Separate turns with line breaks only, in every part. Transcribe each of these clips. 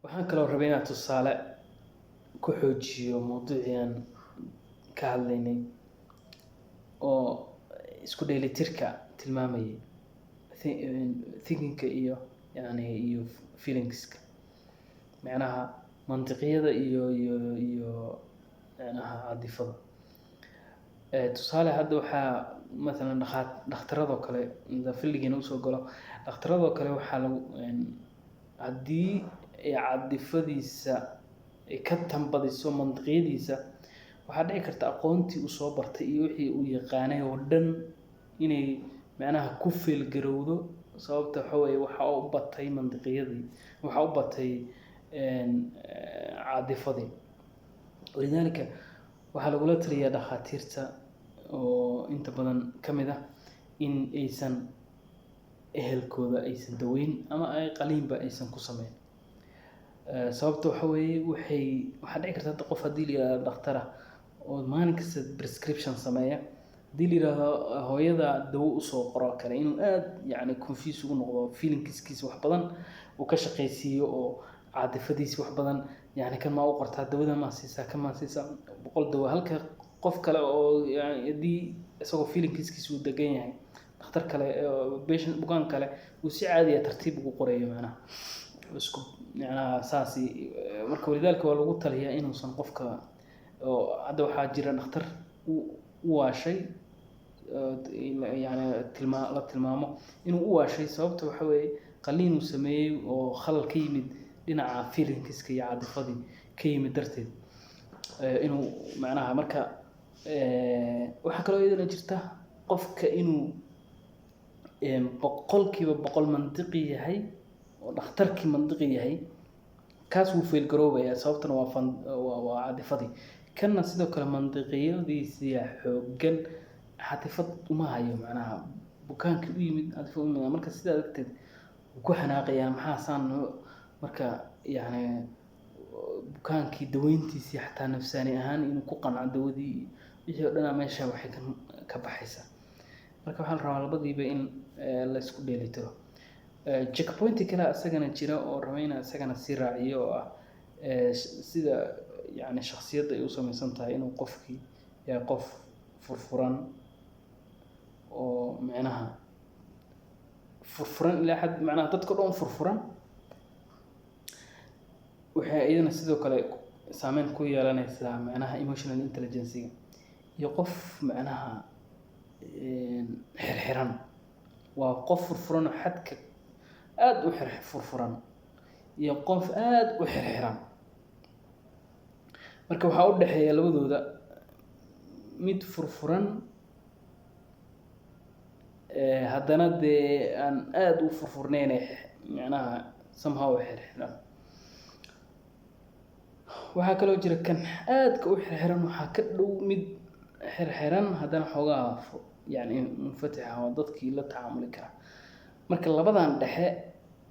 waxaan kaloo rabay inaan tusaale ku xoojiyo mawduucii aan ka hadlaynay oo isku dheelitirka tilmaamayay thinking-ka iyo iyo feelings-ka macnaha mantiqiyada iyo macnaha caadifada. tusaale hadda waxaa مثلا dhakhtaradoo kale inta filligiina usoo galo dhakhtaradoo kale waxaa lagu haddii caadifadiisa ka tambadiso mantiqiyadiisa waxaa dhici karta aqoontii uu soo bartay iyo wixii uu yaqaanay oo dhan inay macnaha ku feelgarowdo sababta waxa weeye waxa u batay mantiqiyadii waxa u batay caadifadii. walidaalika waxaa lagula taliyaa dhakhaatiirta oo inta badan ka mid ah in aysan ehelkooda aysan daweyn ama ay qaliinba aysan ku sameyn. sababta waxa weeye waxaa dhici karta qof haddii la yiraahdo dhakhtar ah oo maalin kasta prescription sameeya haddii la yiraahdo hooyada dawo usoo qoro kale inuu aad confuse ugu noqdo feelingskiisa wax badan uu ka shaqaysiiyo oo caadifadiisa wax badan kan ma u qortaa dawada ma siisaa kan ma siisaa boqol dawo halka qof kale oo haddii isagoo feelingskiisa uu degan yahay dhakhtar kale patient bukaan kale uu si caadi ah tartiib ugu qorayo macnaha isku saasi marka walidaalka waa lagu taliyaa inuusan qofka hadda waxaa jira dhakhtar u waashay la tilmaamo inuu u waashay sababta waxa weeye qaliin uu sameeyey oo khalal ka yimid dhinaca feelingska iyo caadifadii ka yimid darteed inuu macnaha marka waxaa kaloo iyadana jirta qofka inuu boqolkiiba boqol mantiqi yahay oo dhakhtarkii mantiqi yahay kaas wuu feelgaroobaya sababtana waa caadifadii kanna sidoo kale mantiqiyadiisa xooggan caadifad uma hayo macnaha bukaankii u yimid caadifad uma marka sidaa darteed ku xanaaqayaan maxaa saan marka bukaankii daweyntiisii xataa nafsaani ahaan inuu ku qanco dawadii wixii oo dhan meesha waxay ka baxaysaa. marka waxaan rabaa labadiiba in la isku dheelitiro. checkpoint kale asagana jira oo ramayna asagana si raaciyo oo ah sida shakhsiyadda ay u samaysan tahay inuu qofkii yahay qof furfuran oo macnaha furfuran ilaa xad macnaha dadka dhan furfuran waxay iyadana sidoo kale saameyn ku yeelanaysaa macnaha emotional intelligence iyo qof macnaha xirxiran waa qof furfuran oo xadka aad u furfuran iyo qof aad u xirxiran marka waxaa u dhaxeeya labadooda mid furfuran haddana dee aan aad u furfurnayn macnaha somehow xirxiran. waxaa kaloo jira kan aadka u xirxiran waxaa ka dhow mid xirxiran haddana xoogaa munfatixa oo dadkii la tacaamuli kara. marka labadan dhexe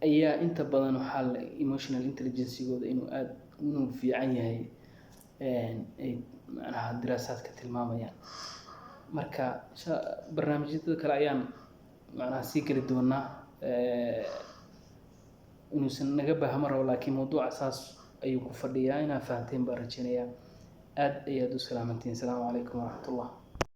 ayaa inta badan waxaa la emotional intelligence-gooda inuu fiican yahay ay macnaha diraasaadka tilmaamayaan. marka barnaamijyada kale ayaan macnaha sii geli doonaa inuusan naga baahmo rabo laakiin mawduuca saas ayuu ku fadhiyaa inaa fahanteen baan rajeynayaa. aad ayaad u salaamantiin. asalaamu calaykum waraxmatullah.